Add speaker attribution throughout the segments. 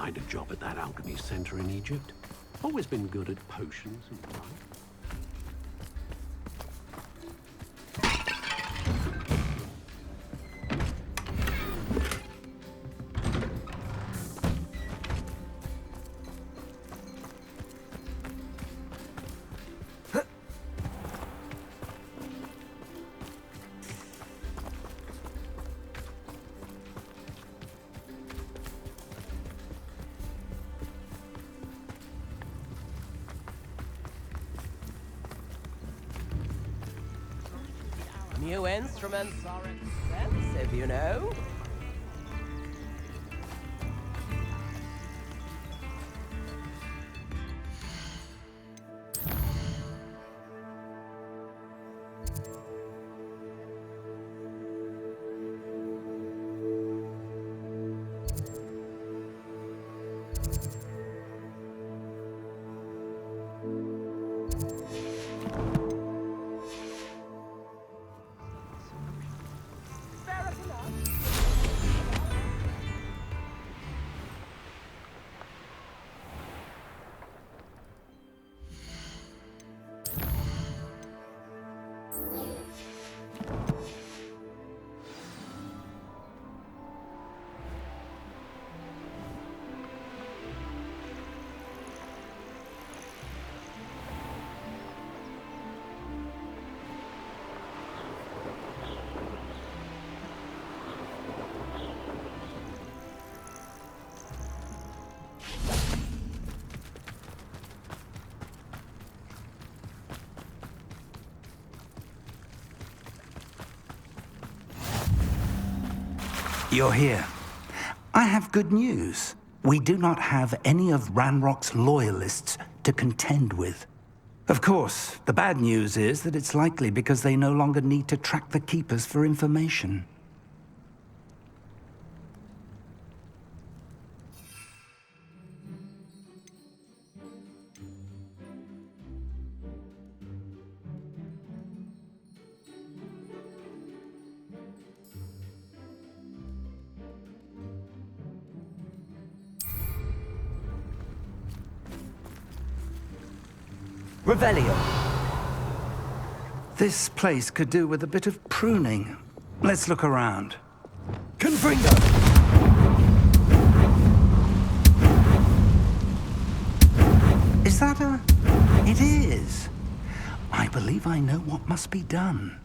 Speaker 1: find a job at that alchemy center in Egypt. Always been good at potions and the like.
Speaker 2: New instruments are expensive, you know.
Speaker 3: You're here. I have good news. We do not have any of Ranrock's loyalists to contend with. Of course, the bad news is that it's likely because they no longer need to track the Keepers for information.
Speaker 2: Revelio.
Speaker 3: This place could do with a bit of pruning. Let's look around.
Speaker 2: Confringo.
Speaker 3: Is that a... It is. I believe I know what must be done.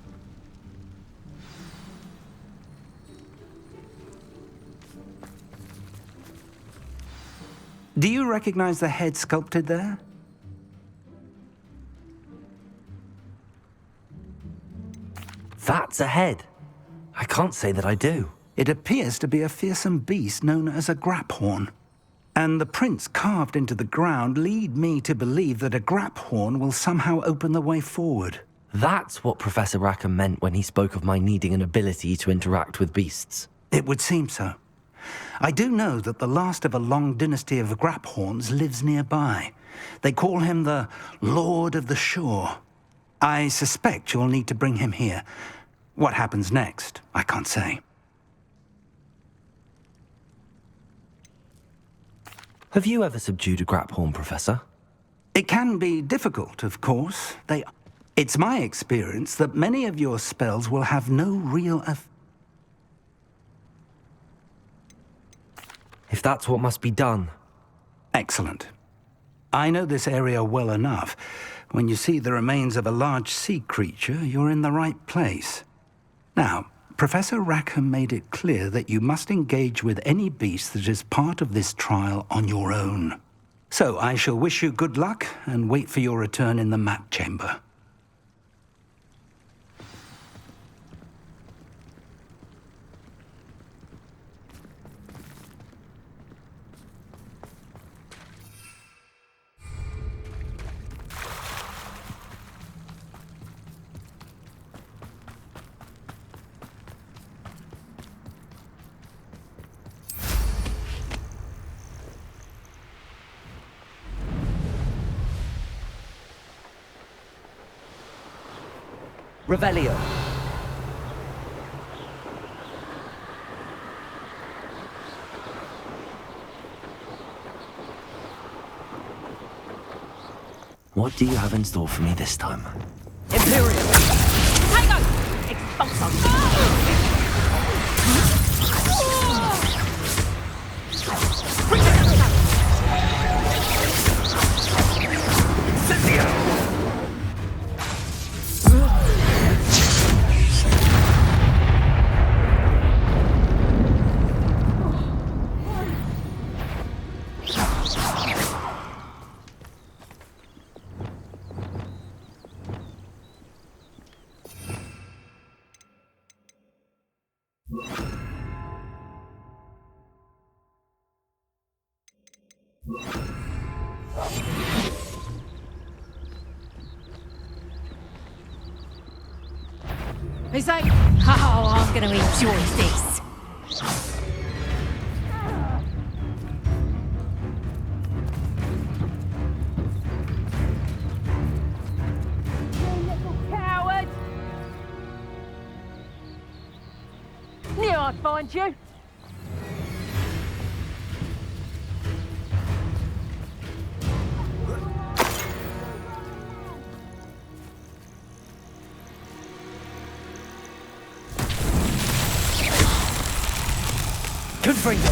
Speaker 3: Do you recognize the head sculpted there?
Speaker 2: That's a head. I can't say that I do.
Speaker 3: It appears to be a fearsome beast known as a graphorn. And the prints carved into the ground lead me to believe that a graphorn will somehow open the way forward.
Speaker 2: That's what Professor Rackham meant when he spoke of my needing an ability to interact with beasts.
Speaker 3: It would seem so. I do know that the last of a long dynasty of graphorns lives nearby. They call him the Lord of the Shore. I suspect you'll need to bring him here. What happens next, I can't say.
Speaker 2: Have you ever subdued a graphorn, Professor?
Speaker 3: It can be difficult, of course. It's my experience that many of your spells will have no real
Speaker 2: If that's what must be done.
Speaker 3: Excellent. I know this area well enough. When you see the remains of a large sea creature, you're in the right place. Now, Professor Rackham made it clear that you must engage with any beast that is part of this trial on your own. So I shall wish you good luck and wait for your return in the map chamber.
Speaker 2: Revelio. What do you have in store for me this time?
Speaker 4: Imperial! Tango! Expulso! He's like, oh, I'm gonna enjoy this. You little coward! Knew I'd find you.
Speaker 2: Confringo!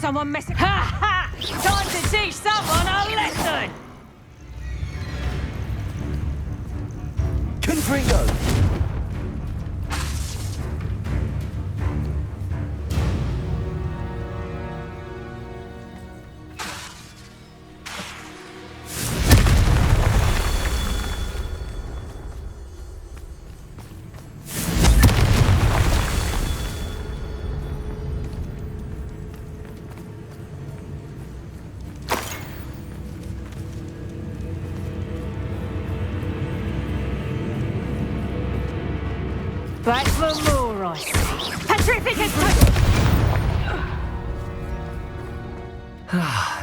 Speaker 4: Someone messing. Ha ha! Time to teach someone a lesson!
Speaker 2: Confringo!
Speaker 4: Back for more, I see. Petrificus!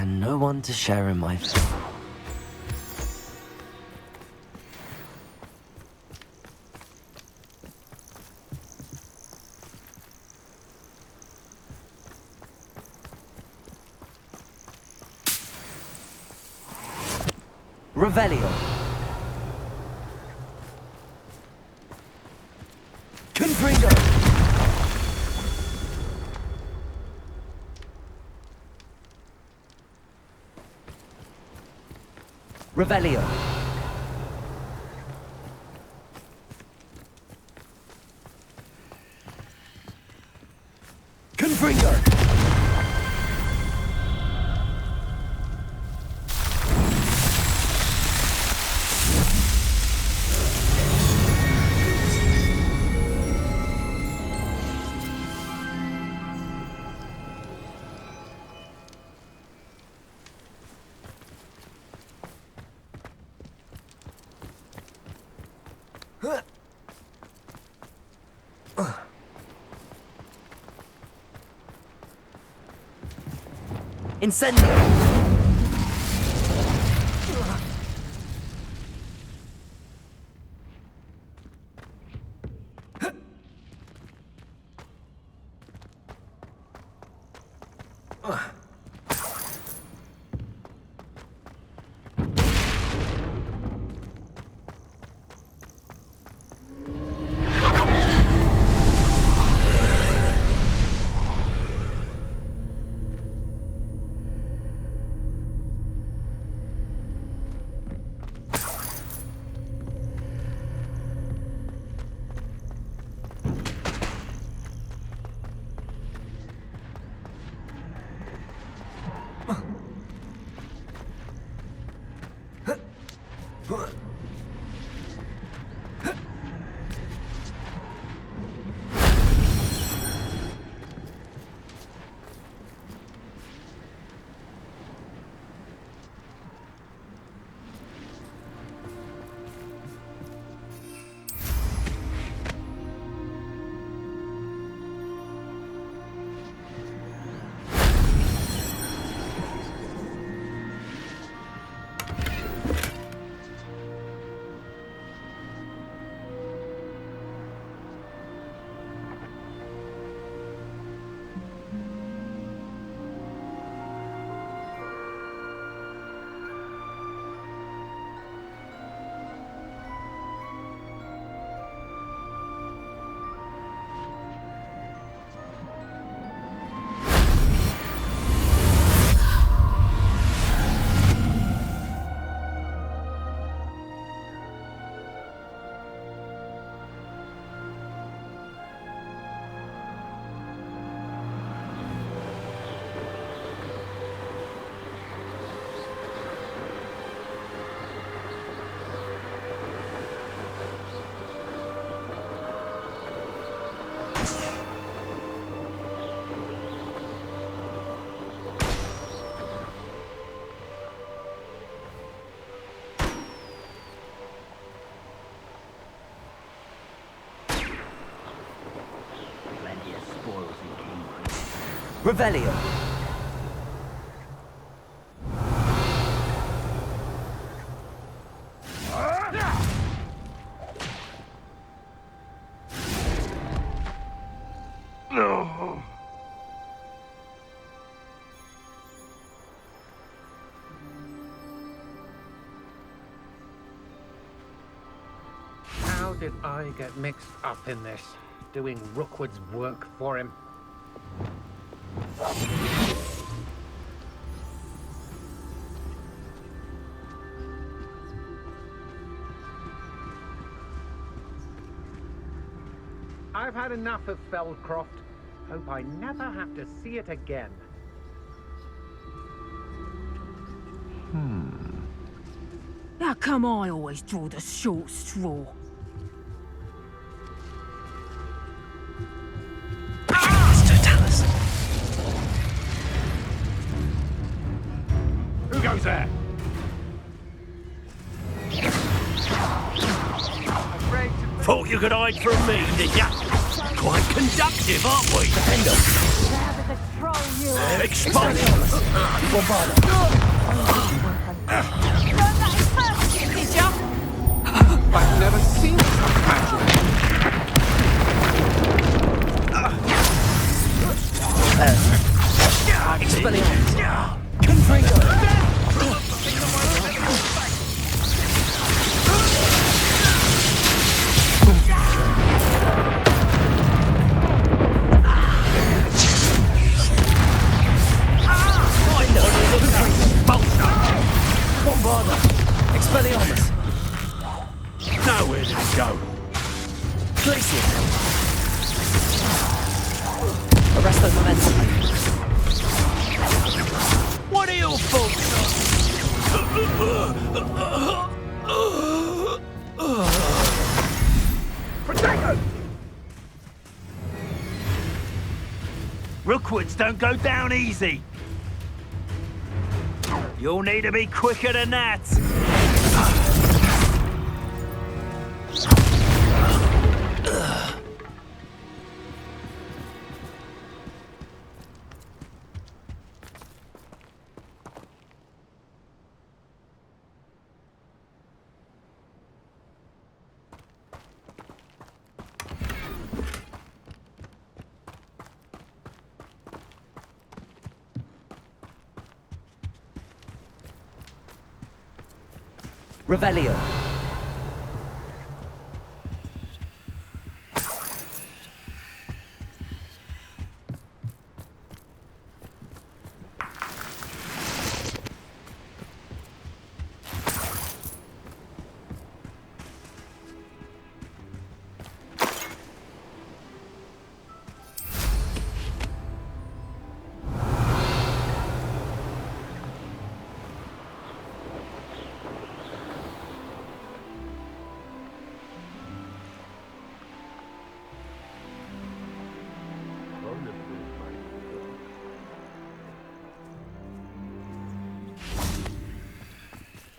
Speaker 2: And no one to share in my fate. Revelio. Confringo. Revelio. Confringo. Incendio! Revelio.
Speaker 5: How did I get mixed up in this? Doing Rookwood's work for him? I've had enough of Feldcroft. Hope I never have to see it again.
Speaker 4: How come I always draw the short straw?
Speaker 5: Who goes there?
Speaker 1: Thought you could hide from me, did ya? Quite conductive, aren't we?
Speaker 4: Rather the troll you are.
Speaker 1: Exposed!
Speaker 4: Learn that in person, did ya?
Speaker 5: I've never seen such magic.
Speaker 1: Now where did it go?
Speaker 2: Arresto momentum.
Speaker 1: What are your faults?
Speaker 5: Protego!
Speaker 6: Rookwoods don't go down easy. You'll need to be quicker than that.
Speaker 2: Revelio.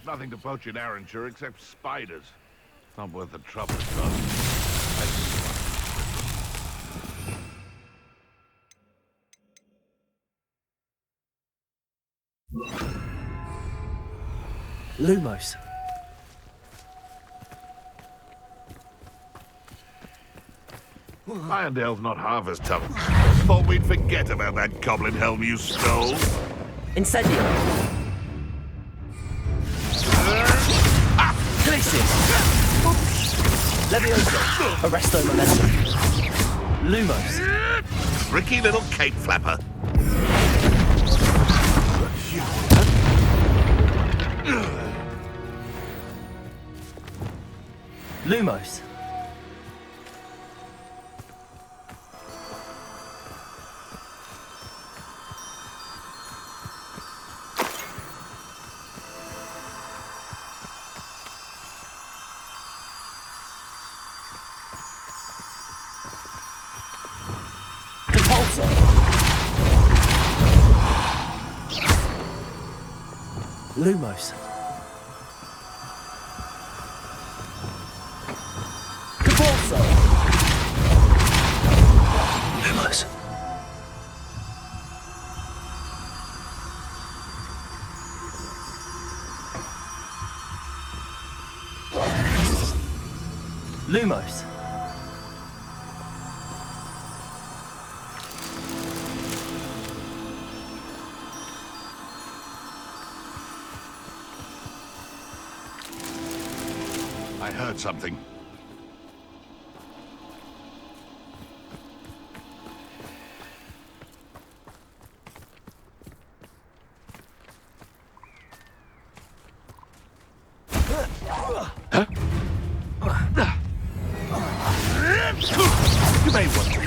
Speaker 7: Nothing to poach in Arranshire except spiders. Not worth the trouble it costs.
Speaker 2: Lumos.
Speaker 7: Irondale's not half as tough. Thought we'd forget about that goblin helm you stole.
Speaker 2: Incendio. Levioso. Arresto momentum. Lumos.
Speaker 7: Tricky little cape flapper.
Speaker 2: Lumos. Lumos. Cabalso. Lumos. Lumos.
Speaker 7: I heard something. You may want to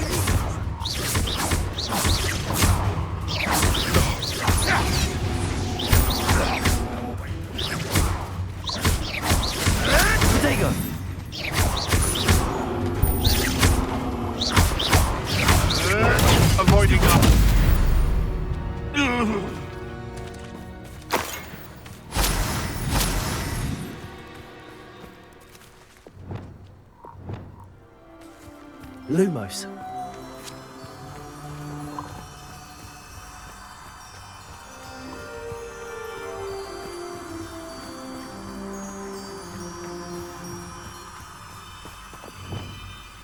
Speaker 2: Potato!
Speaker 7: avoiding up.
Speaker 2: Lumos.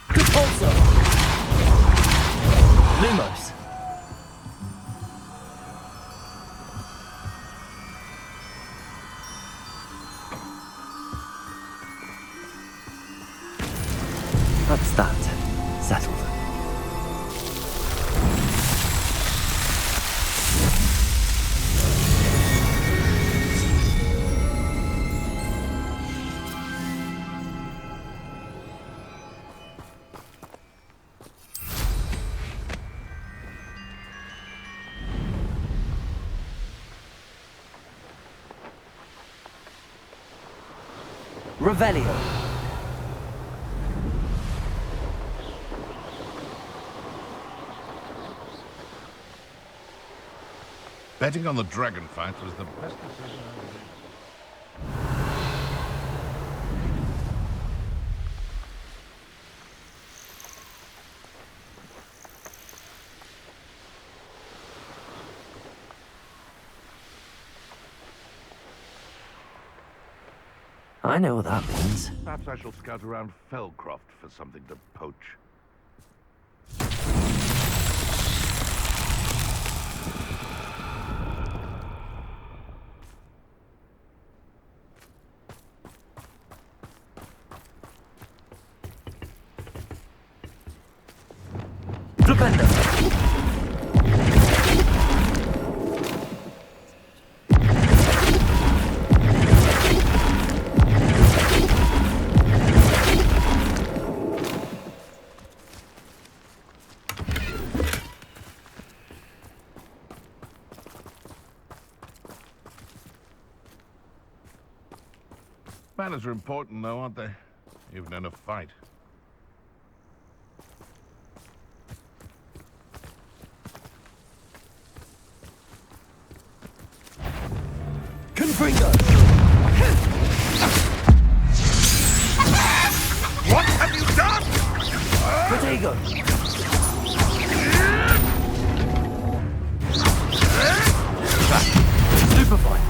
Speaker 2: Repulsor. Lumos. That's that. Settled. Revelio.
Speaker 7: Betting on the dragon fight was the best decision I made.
Speaker 2: I know what that means.
Speaker 7: Perhaps I shall scout around Fellcroft for something to poach.
Speaker 2: Flipendo.
Speaker 7: Manners are important, though, aren't they? Even in a fight.
Speaker 2: Confringo.
Speaker 7: What have you done?
Speaker 2: Potato. Superfine.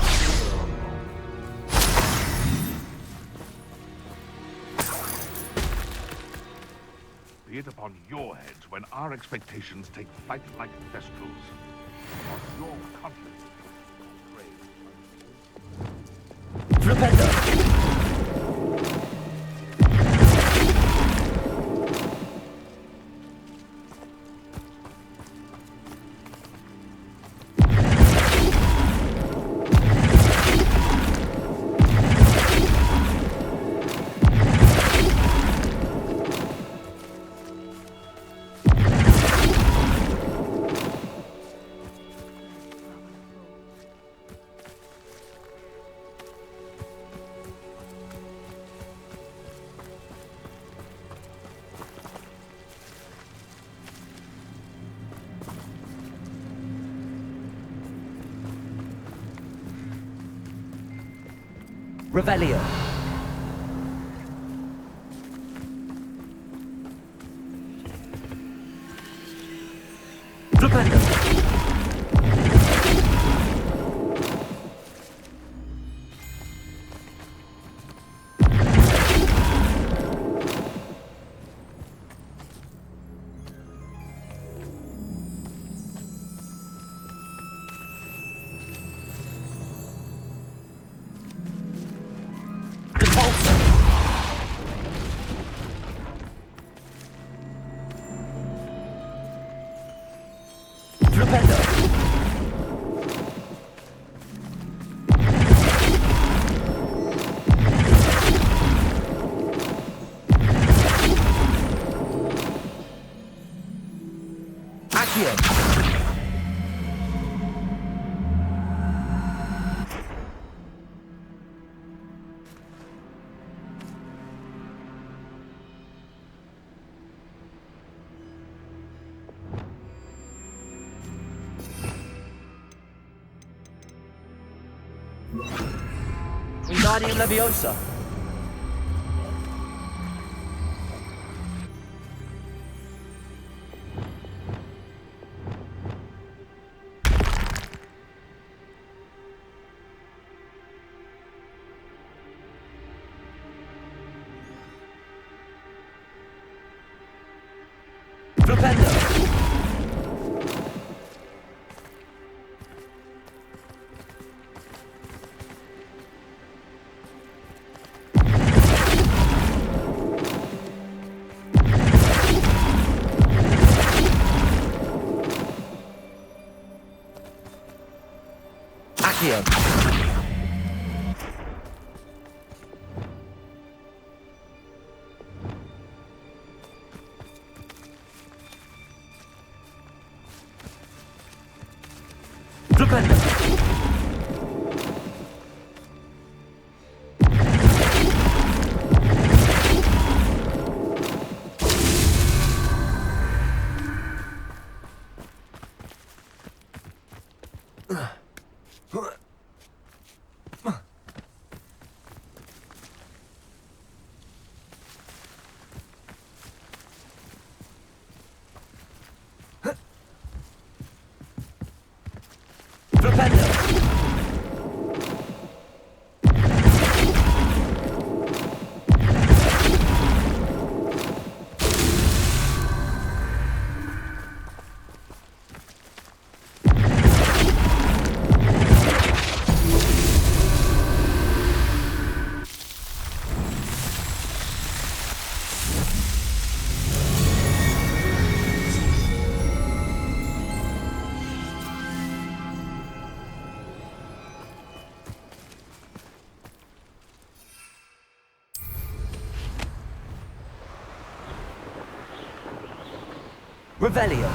Speaker 7: Be it upon your heads when our expectations take flight like thestrals. On your confidence.
Speaker 2: Flipendo. Revelio. Flipendo. Wingardium Leviosa. Flipendo. Accio. Flipendo. Flipendo. Revelio.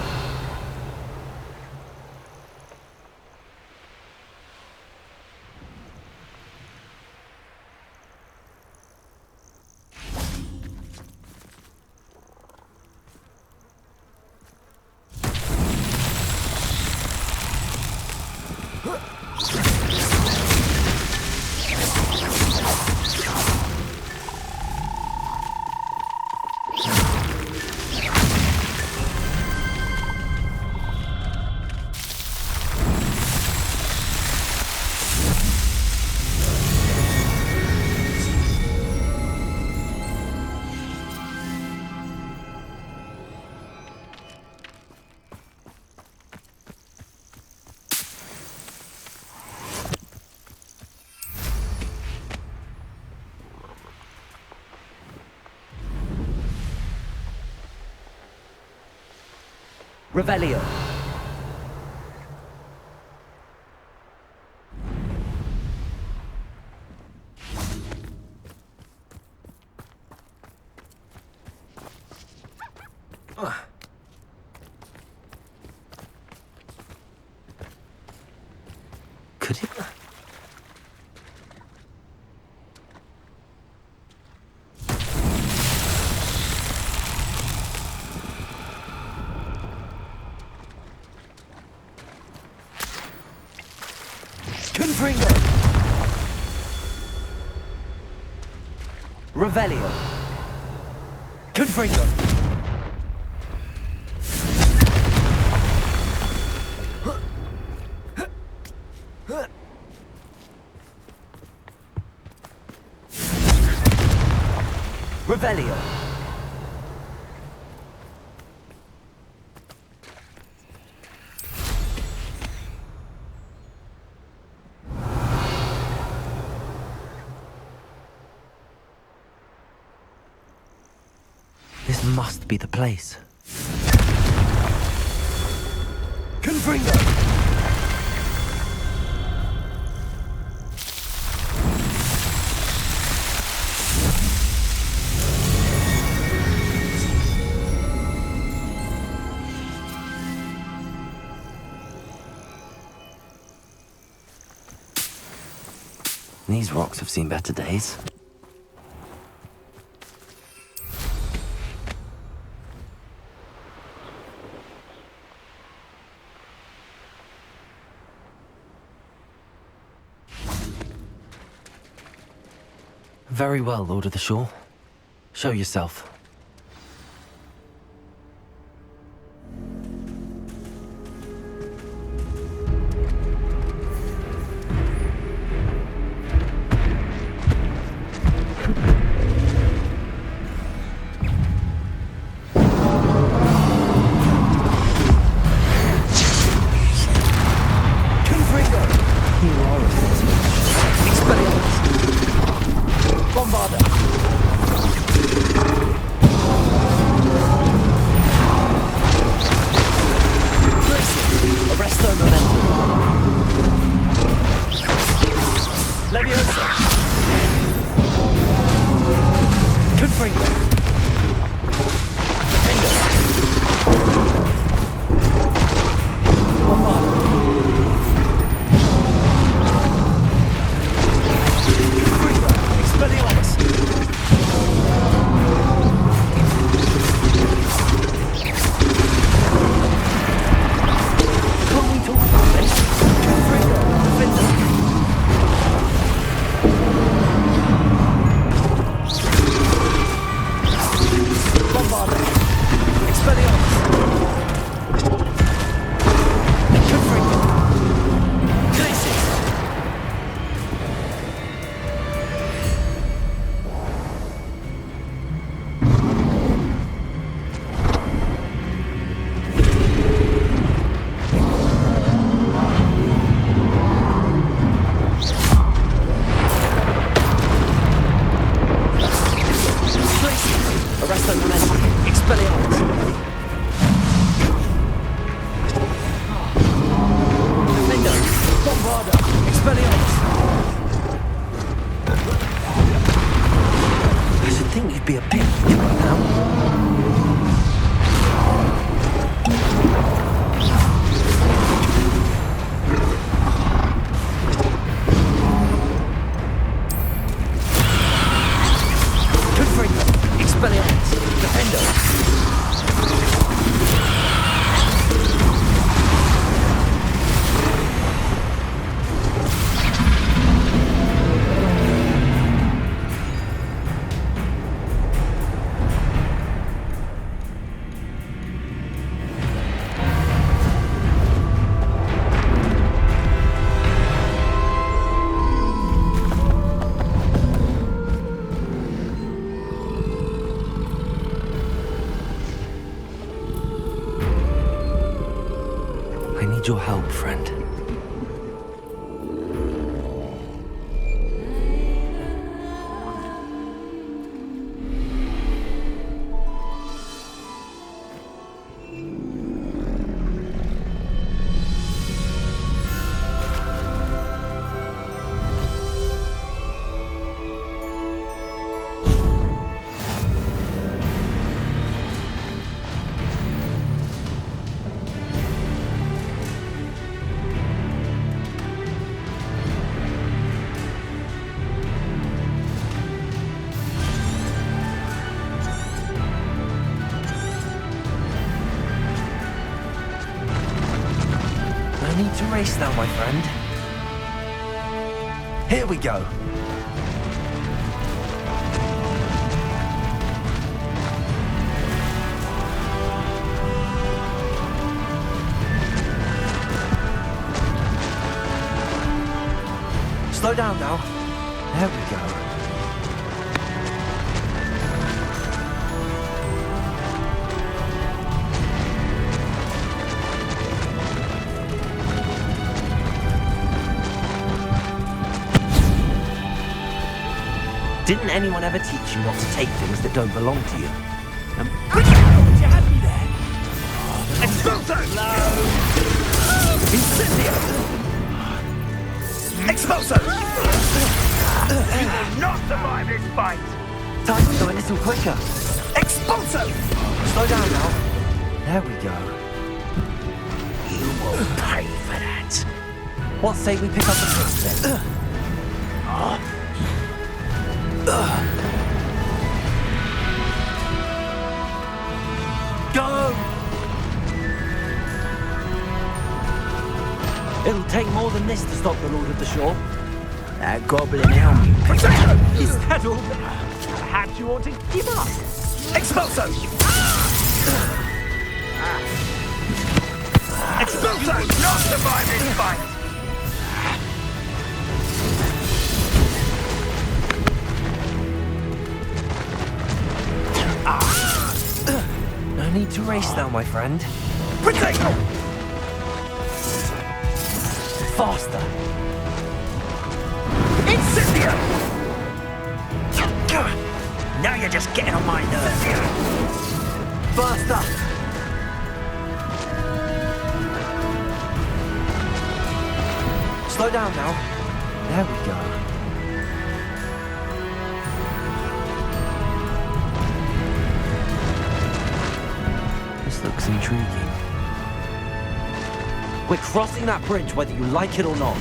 Speaker 2: Revelio. Could it? Confringo. Revelio. Confringo. Revelio. This must be the place. Confringo! These rocks have seen better days. Very well, Lord of the Shore. Show yourself. Your help, friend. Need to race now, my friend. Here we go. Slow down now. There we go. Didn't anyone ever teach you not to take things that don't belong to you?
Speaker 1: You had me there. Expulso! Incendio! Expulso! You will not survive this fight!
Speaker 2: Time to go a little quicker.
Speaker 1: Expulso!
Speaker 2: Slow down now. There we go.
Speaker 1: You will pay for that.
Speaker 2: What say we pick up the pace then?
Speaker 1: Go!
Speaker 2: It'll take more than this to stop the Lord of the Shore. That goblin helm you picked up. Is that all?
Speaker 6: Perhaps you ought to give up.
Speaker 1: Expulso! Expulso! Not survive this fight!
Speaker 2: No need to race now, my friend.
Speaker 1: Potato!
Speaker 2: Faster!
Speaker 1: Incendio! Now you're just getting on my nerves.
Speaker 2: Faster! Slow down now. There we go. This looks intriguing. We're crossing that bridge whether you like it or not.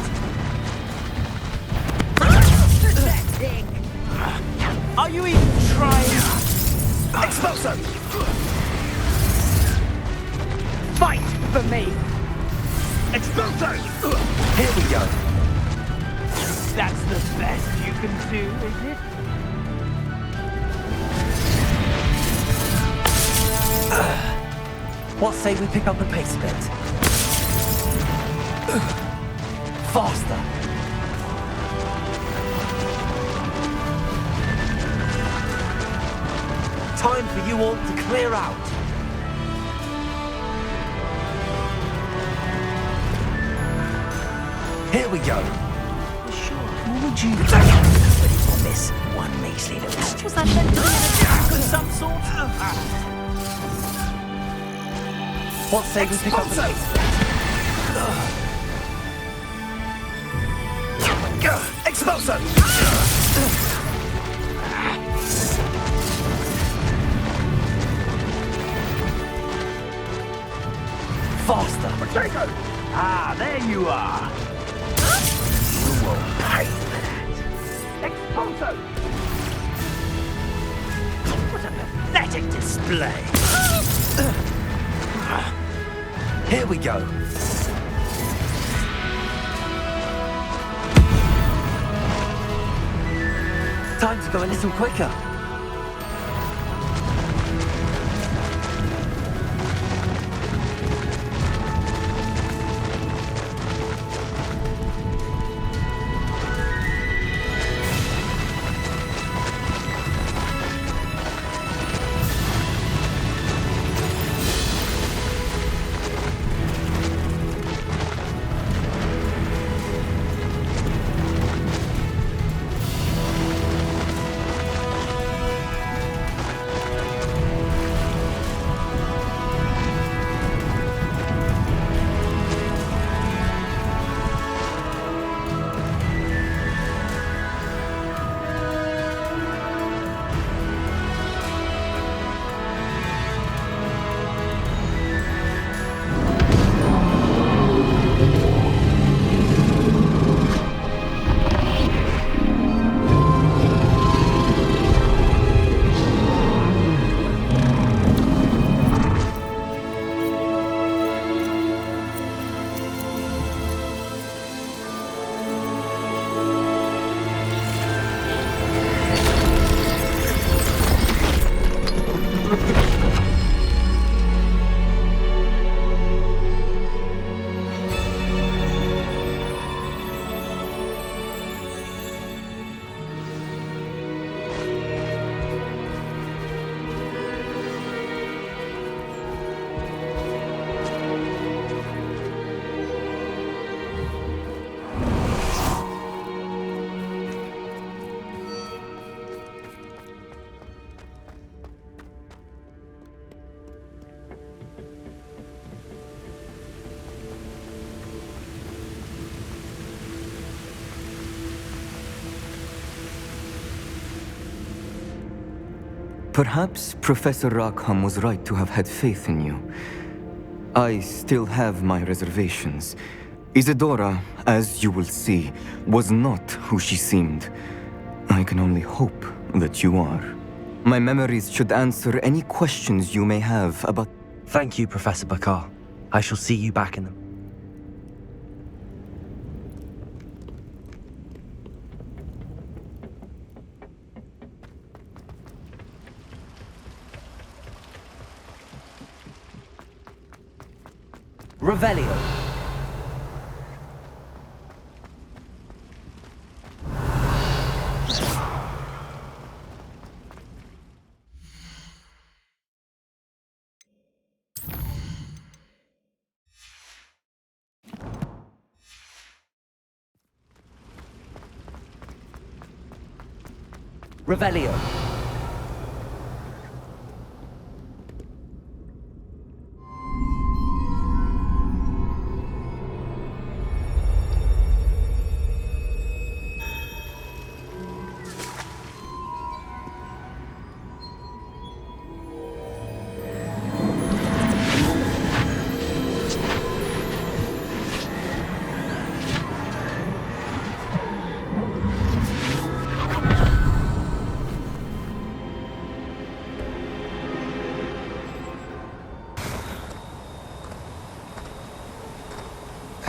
Speaker 1: Are you even trying? Expulso! Fight for me! Expulso!
Speaker 2: Here we go.
Speaker 1: That's the best you can do, is it?
Speaker 2: What say we pick up the pace a bit? Faster! Time for you all to clear out. Here we go.
Speaker 1: Sure. What would you do on this one measly little step?
Speaker 4: Was that meant to be an attack
Speaker 1: Of some sort?
Speaker 2: What say we pick up the pace?
Speaker 1: Expulso!
Speaker 2: Faster!
Speaker 1: Potato! Ah, there you are. You will pay for that. Expulso! What a pathetic display.
Speaker 2: Here we go. Time to go a little quicker.
Speaker 8: Perhaps Professor Rackham was right to have had faith in you. I still have my reservations. Isadora, as you will see, was not who she seemed. I can only hope that you are. My memories should answer any questions you may have about...
Speaker 2: Thank you, Professor Bakar. I shall see you back in them. Revelio. Revelio.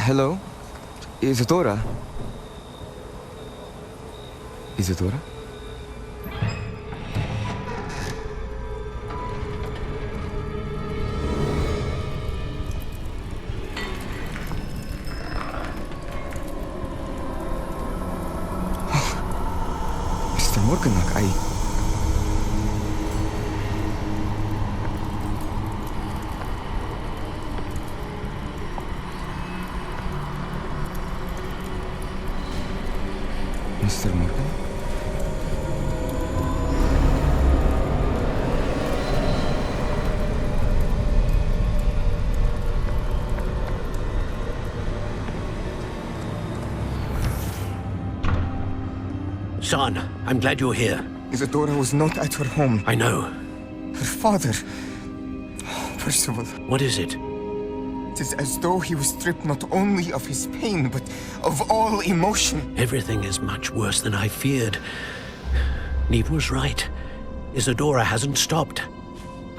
Speaker 8: Hello? Isadora? Isadora? Mr. Morganlock, Mr. Morgan?
Speaker 9: Son, I'm glad you're here.
Speaker 8: Isadora was not at her home.
Speaker 9: I know.
Speaker 8: Her father... Percival.
Speaker 9: What is it?
Speaker 8: It is as though he was stripped not only of his pain, but of all emotion.
Speaker 9: Everything is much worse than I feared. Neve was right. Isadora hasn't stopped.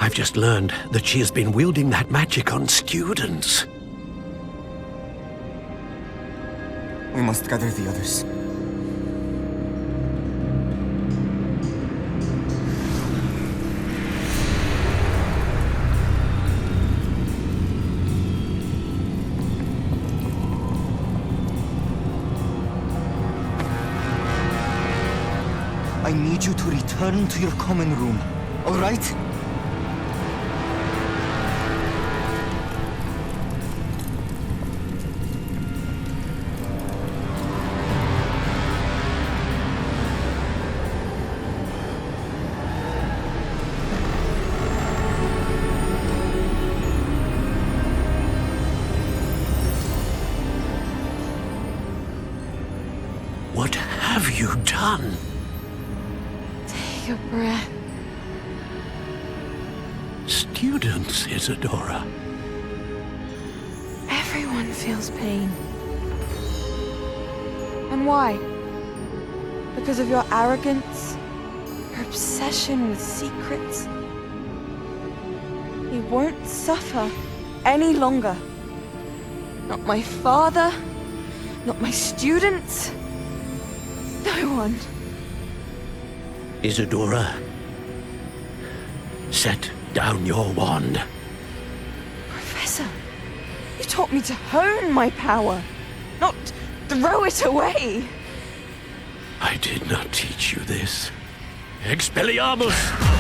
Speaker 9: I've just learned that she has been wielding that magic on students.
Speaker 8: We must gather the others. I need you to return to your common room, all right?
Speaker 9: What have you done?
Speaker 4: Take a breath.
Speaker 9: Students, Isadora.
Speaker 4: Everyone feels pain. And why? Because of your arrogance? Your obsession with secrets? He won't suffer any longer. Not my father, not my students, no one.
Speaker 9: Isadora, set down your wand.
Speaker 4: Professor, you taught me to hone my power, not throw it away.
Speaker 9: I did not teach you this. Expelliarmus!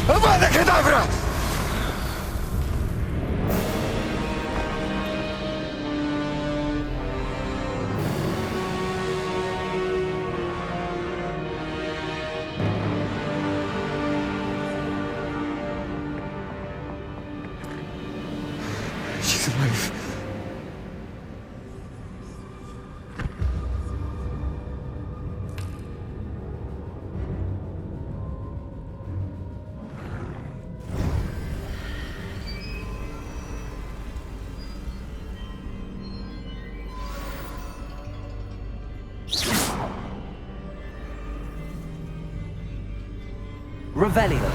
Speaker 8: Avada Kedavra! She's alive.
Speaker 2: Revelio.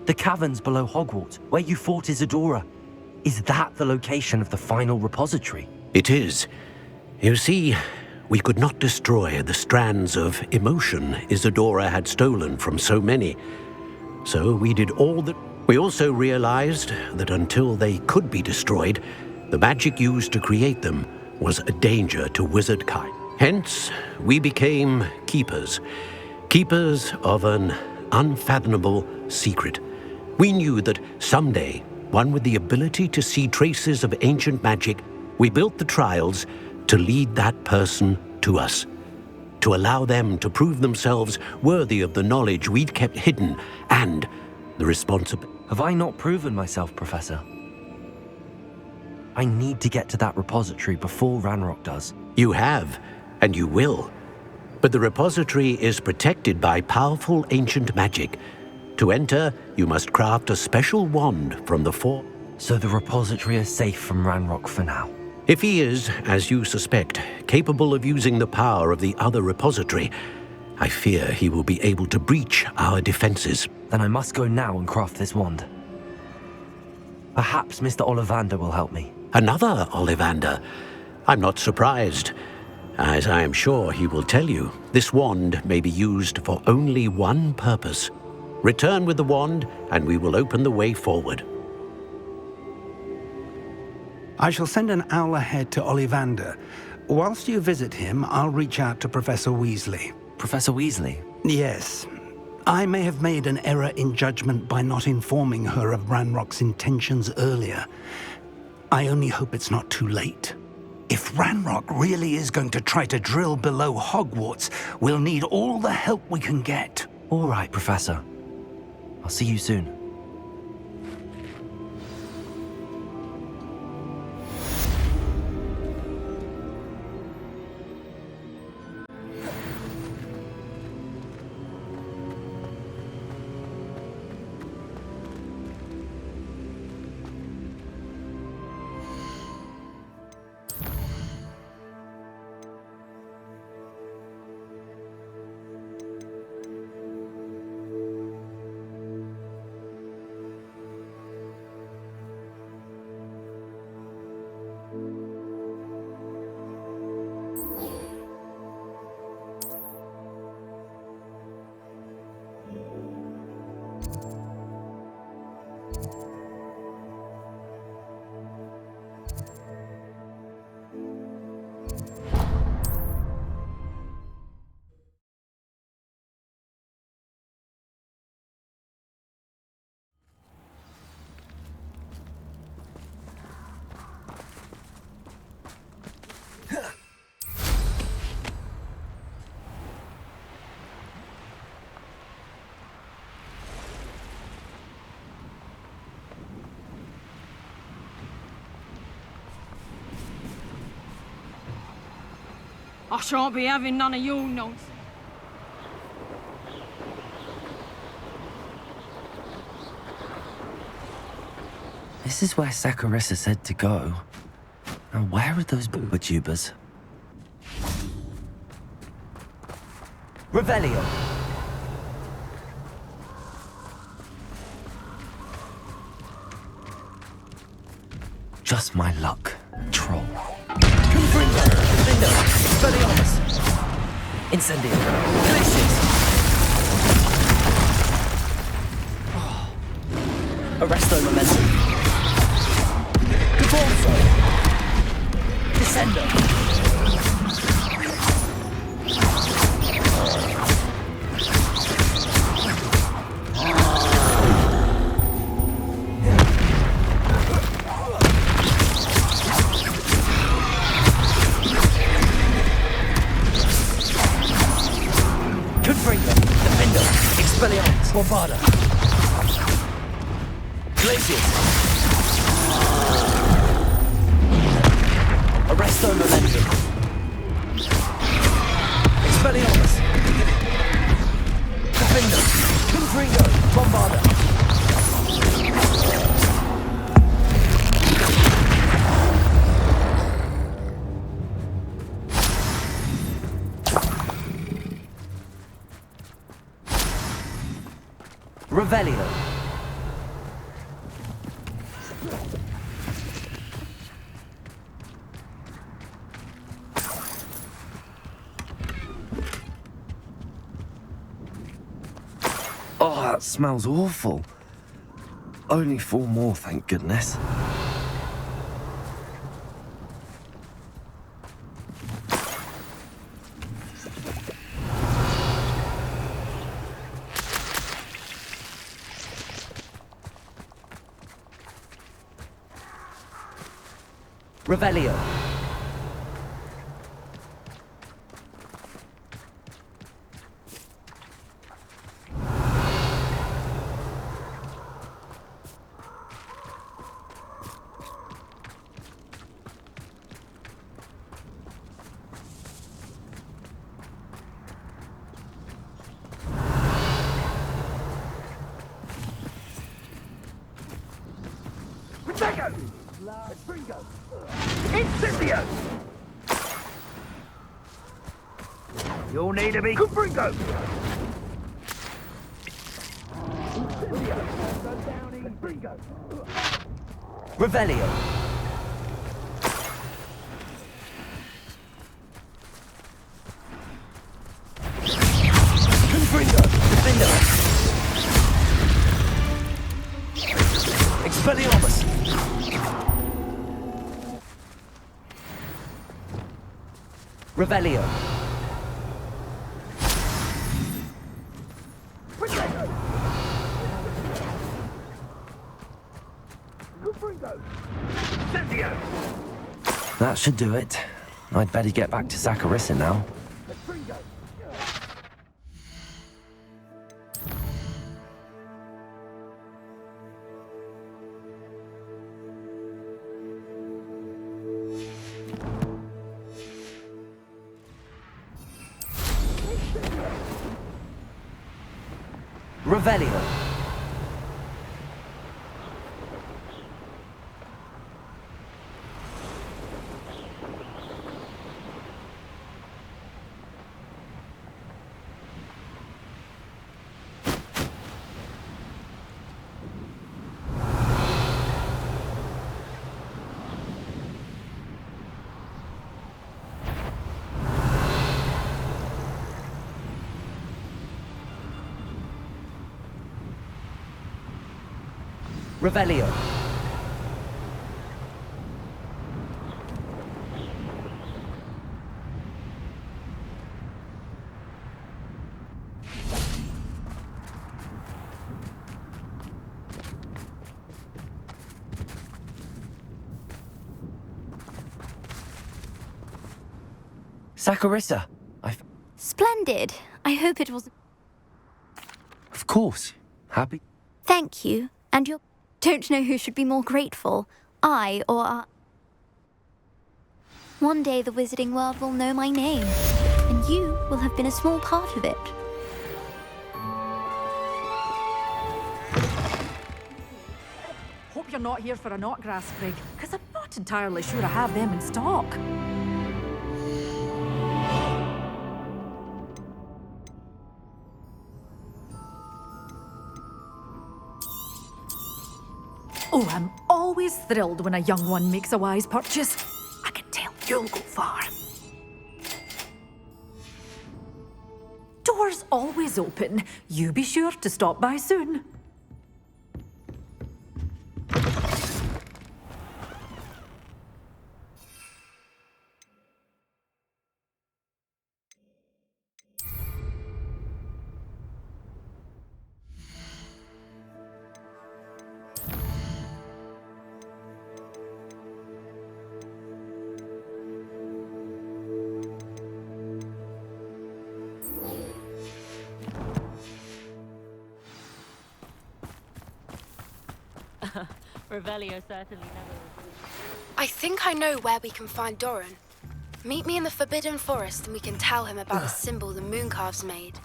Speaker 2: The caverns below Hogwarts, where you fought Isadora. Is that the location of the final repository?
Speaker 9: It is. You see, we could not destroy the strands of emotion Isadora had stolen from so many. So we did all that. We also realized that until they could be destroyed, the magic used to create them was a danger to wizard kind. Hence, we became keepers. Keepers of an unfathomable secret. We knew that someday, one with the ability to see traces of ancient magic, we built the trials to lead that person to us, to allow them to prove themselves worthy of the knowledge we'd kept hidden and the responsibility.
Speaker 2: Have I not proven myself, Professor? I need to get to that repository before Ranrock does.
Speaker 9: You have, and you will. But the repository is protected by powerful ancient magic. To enter, you must craft a special wand from the four.
Speaker 2: So the repository is safe from Ranrock for now.
Speaker 9: If he is, as you suspect, capable of using the power of the other repository, I fear he will be able to breach our defenses.
Speaker 2: Then I must go now and craft this wand. Perhaps Mr. Ollivander will help me.
Speaker 9: Another Ollivander? I'm not surprised. As I am sure he will tell you, this wand may be used for only one purpose. Return with the wand, and we will open the way forward.
Speaker 3: I shall send an owl ahead to Ollivander. Whilst you visit him, I'll reach out to Professor Weasley.
Speaker 2: Professor Weasley?
Speaker 3: Yes. I may have made an error in judgment by not informing her of Ranrock's intentions earlier. I only hope it's not too late. If Ranrock really is going to try to drill below Hogwarts, we'll need all the help we can get.
Speaker 2: All right, Professor. I'll see you soon.
Speaker 10: I shan't be having none of your nonsense.
Speaker 2: This is where Saccharissa said to go. Now where are those booba-tubers? Revelio! Just my luck, troll. Confringo! Confringo! Expelliarmus! Incendio! Glacius! Arresto Momentum! Caforzo! Descendo! Confringo, Defender, Expelliarmus, Bombarda. Glacius. Arresto Momentum. Expelliarmus. Defender, Confringo, Bombarda. Revelio. Oh, that smells awful. Only 4 more, thank goodness. Revelio.
Speaker 1: Protego! Stringo! Incendio! You'll need to be Confringo! Incendio!
Speaker 2: Revelio. Confringo, Defender. Expelliarmus. Revelio. That should do it. I'd better get back to Zacharissa now. Revelio. Revelio. Zacharissa,
Speaker 11: Splendid. I hope it was...
Speaker 2: Of course. Happy?
Speaker 11: Thank you. And your... Don't know who should be more grateful, I or... One day the wizarding world will know my name, and you will have been a small part of it.
Speaker 12: Hope you're not here for a knotgrass sprig, because I'm not entirely sure I have them in stock. Oh, I'm always thrilled when a young one makes a wise purchase. I can tell you'll go far. Doors always open. You be sure to stop by soon.
Speaker 13: Revelio certainly never.
Speaker 14: I think I know where we can find Doran. Meet me in the Forbidden Forest and we can tell him about the symbol the Mooncalves made.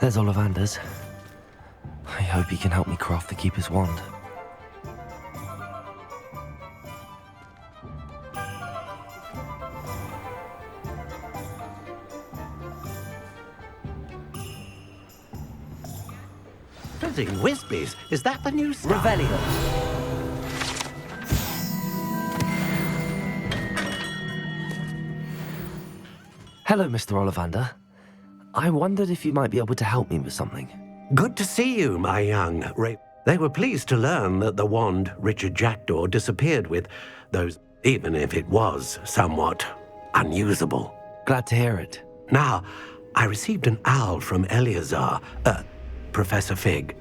Speaker 2: There's Ollivander's. I hope he can help me craft the Keeper's wand.
Speaker 9: Fizzing Whispies, is that the new stuff?
Speaker 2: Revelio. Hello, Mr. Ollivander. I wondered if you might be able to help me with something.
Speaker 9: Good to see you, my young They were pleased to learn that the wand Richard Jackdaw disappeared with, even if it was somewhat unusable.
Speaker 2: Glad to hear it.
Speaker 9: Now, I received an owl from Eleazar, Professor Fig.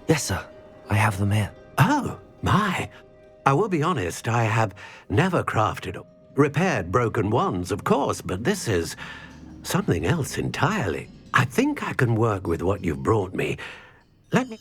Speaker 2: Yes, sir. I have them here.
Speaker 9: Oh, my. I will be honest, I have never repaired broken wands, of course, but this is something else entirely. I think I can work with what you've brought me. Let me...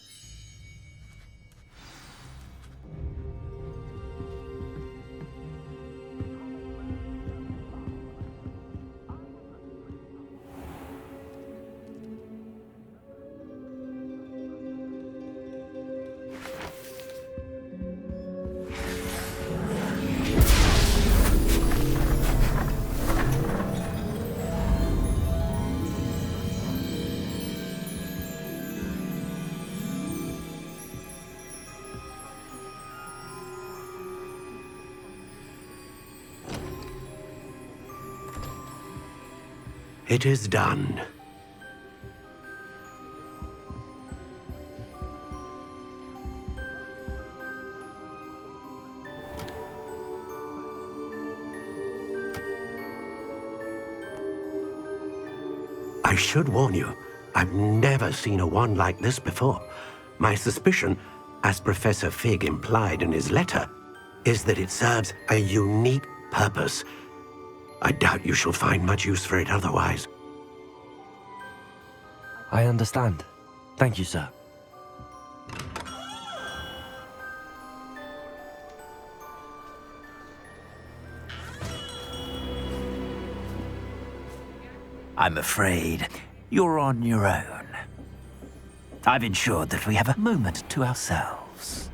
Speaker 9: It is done. I should warn you, I've never seen a wand like this before. My suspicion, as Professor Fig implied in his letter, is that it serves a unique purpose. I doubt you shall find much use for it otherwise.
Speaker 2: I understand. Thank you, sir.
Speaker 1: I'm afraid you're on your own. I've ensured that we have a moment to ourselves.